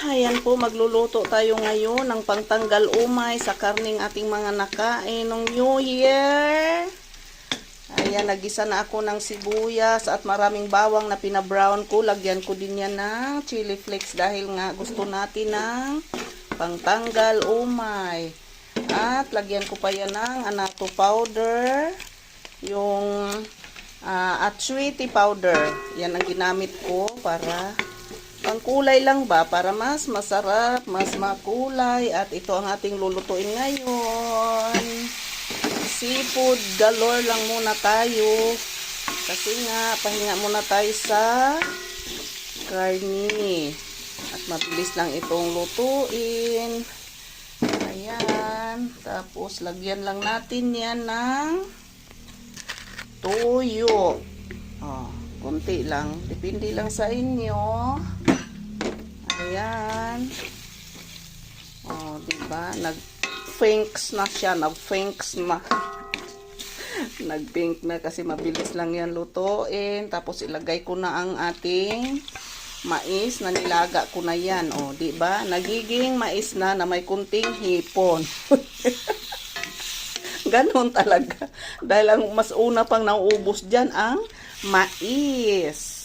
Ayan po, magluluto tayo ngayon ng pangtanggal umay sa karning ating mga nakain ng New Year. Ayan, nagisa na ako ng sibuyas at maraming bawang na pinabrown ko. Lagyan ko din yan ng chili flakes dahil nga gusto natin ng pangtanggal umay. At lagyan ko pa yan ng anato powder, yung atsuiti powder. Yan ang ginamit ko para pangkulay lang ba, para mas masarap, mas makulay. At ito ang ating lulutuin ngayon. Seafood galore lang muna tayo. Kasi nga, pahinga muna tayo sa karni. At mabilis lang itong lutuin. Ayan. Tapos, lagyan lang natin yan ng toyo. Oh, konti lang. Depende lang sa inyo. Ayan. Oh, diba? Nag-finks na siya. Nag-finks na. Nag-pink na kasi mabilis lang yan lutuin. Tapos ilagay ko na ang ating mais na nilaga ko na yan. Oh, diba? Nagiging mais na may kunting hipon. Ganon talaga. Dahil ang mas una pang nauubos dyan ang mais.